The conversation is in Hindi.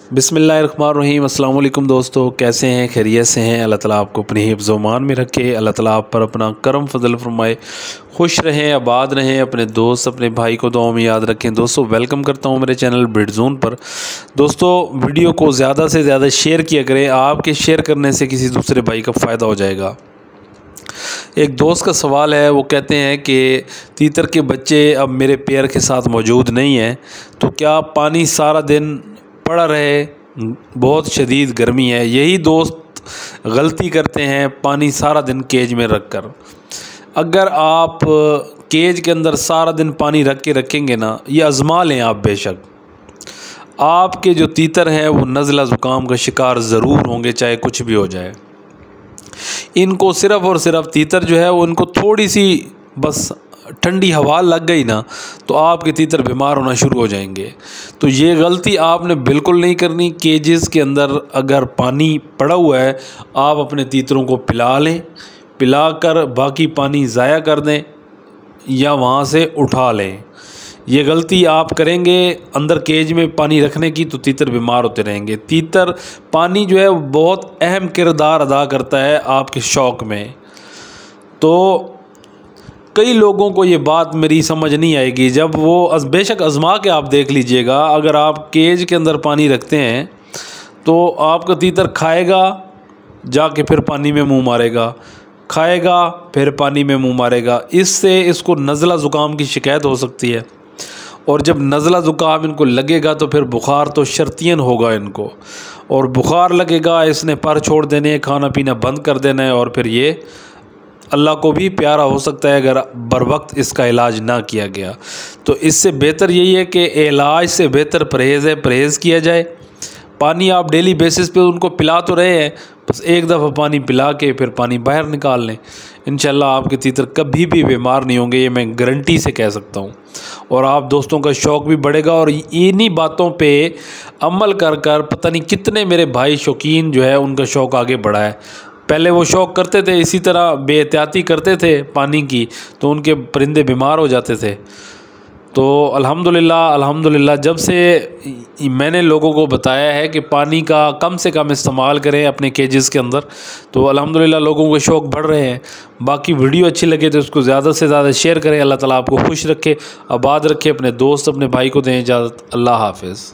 बिस्मिल्लाहिर्रहमानिर्रहीम। अस्सलाम वालेकुम दोस्तों, कैसे हैं? खैरियत से हैं? अल्लाह ताला आपको अपने हिफ्ज़ मान में रखे। अल्लाह ताला आप पर अपना करम फजल फरमाए। खुश रहें, आबाद रहें। अपने दोस्त, अपने भाई को दुआ में याद रखें। दोस्तों, वेलकम करता हूं मेरे चैनल ब्रिड जोन पर। दोस्तों, वीडियो को ज़्यादा से ज़्यादा शेयर किया करें। आपके शेयर करने से किसी दूसरे भाई का फ़ायदा हो जाएगा। एक दोस्त का सवाल है, वो कहते हैं कि तीतर के बच्चे अब मेरे पैर के साथ मौजूद नहीं हैं, तो क्या पानी सारा दिन पड़ा रहे? बहुत शदीद गर्मी है। यही दोस्त गलती करते हैं पानी सारा दिन केज में रख कर। अगर आप केज के अंदर सारा दिन पानी रख के रखेंगे ना, ये आज़मा लें आप, बेशक आपके जो तीतर हैं वो नज़ला ज़ुकाम का शिकार ज़रूर होंगे, चाहे कुछ भी हो जाए। इनको सिर्फ़ और सिर्फ तीतर जो है वो इनको थोड़ी सी बस ठंडी हवा लग गई ना, तो आपके तीतर बीमार होना शुरू हो जाएंगे। तो ये गलती आपने बिल्कुल नहीं करनी। केजेस के अंदर अगर पानी पड़ा हुआ है, आप अपने तीतरों को पिला लें, पिलाकर बाकी पानी ज़ाया कर दें या वहाँ से उठा लें। ये गलती आप करेंगे अंदर केज में पानी रखने की, तो तीतर बीमार होते रहेंगे। तीतर पानी जो है बहुत अहम किरदार अदा करता है आपके शौक़ में। तो कई लोगों को ये बात मेरी समझ नहीं आएगी। जब वो बेशक आज़मा के आप देख लीजिएगा, अगर आप केज के अंदर पानी रखते हैं तो आपका तीतर खाएगा, जाके फिर पानी में मुंह मारेगा, खाएगा फिर पानी में मुंह मारेगा। इससे इसको नज़ला ज़ुकाम की शिकायत हो सकती है। और जब नज़ला ज़ुकाम इनको लगेगा तो फिर बुखार तो शर्तियन होगा इनको, और बुखार लगेगा, इसने पर छोड़ देने, खाना पीना बंद कर देना है, और फिर ये अल्लाह को भी प्यारा हो सकता है अगर बर वक्त इसका इलाज ना किया गया। तो इससे बेहतर यही है कि इलाज से बेहतर परहेज़ है, परहेज़ किया जाए। पानी आप डेली बेसिस पे उनको पिला तो रहे हैं, बस एक दफ़ा पानी पिला के फिर पानी बाहर निकाल लें। इंशाल्लाह आपके तीतर कभी भी बीमार नहीं होंगे, ये मैं गारंटी से कह सकता हूँ। और आप दोस्तों का शौक़ भी बढ़ेगा, और इन्हीं बातों पे अमल कर कर पता नहीं कितने मेरे भाई शौकीन जो है उनका शौक़ आगे बढ़ा है। पहले वो शौक़ करते थे, इसी तरह बेएहतियाती करते थे पानी की, तो उनके परिंदे बीमार हो जाते थे। तो अल्हम्दुलिल्लाह जब से मैंने लोगों को बताया है कि पानी का कम से कम इस्तेमाल करें अपने केजेस के अंदर, तो अल्हम्दुलिल्लाह लोगों के शौक़ बढ़ रहे हैं। बाकी वीडियो अच्छी लगे तो उसको ज़्यादा से ज़्यादा शेयर करें। अल्लाह ताला आपको खुश रखे, आबाद रखे। अपने दोस्त, अपने भाई को दें इजाज़त। अल्लाह हाफ़िज़।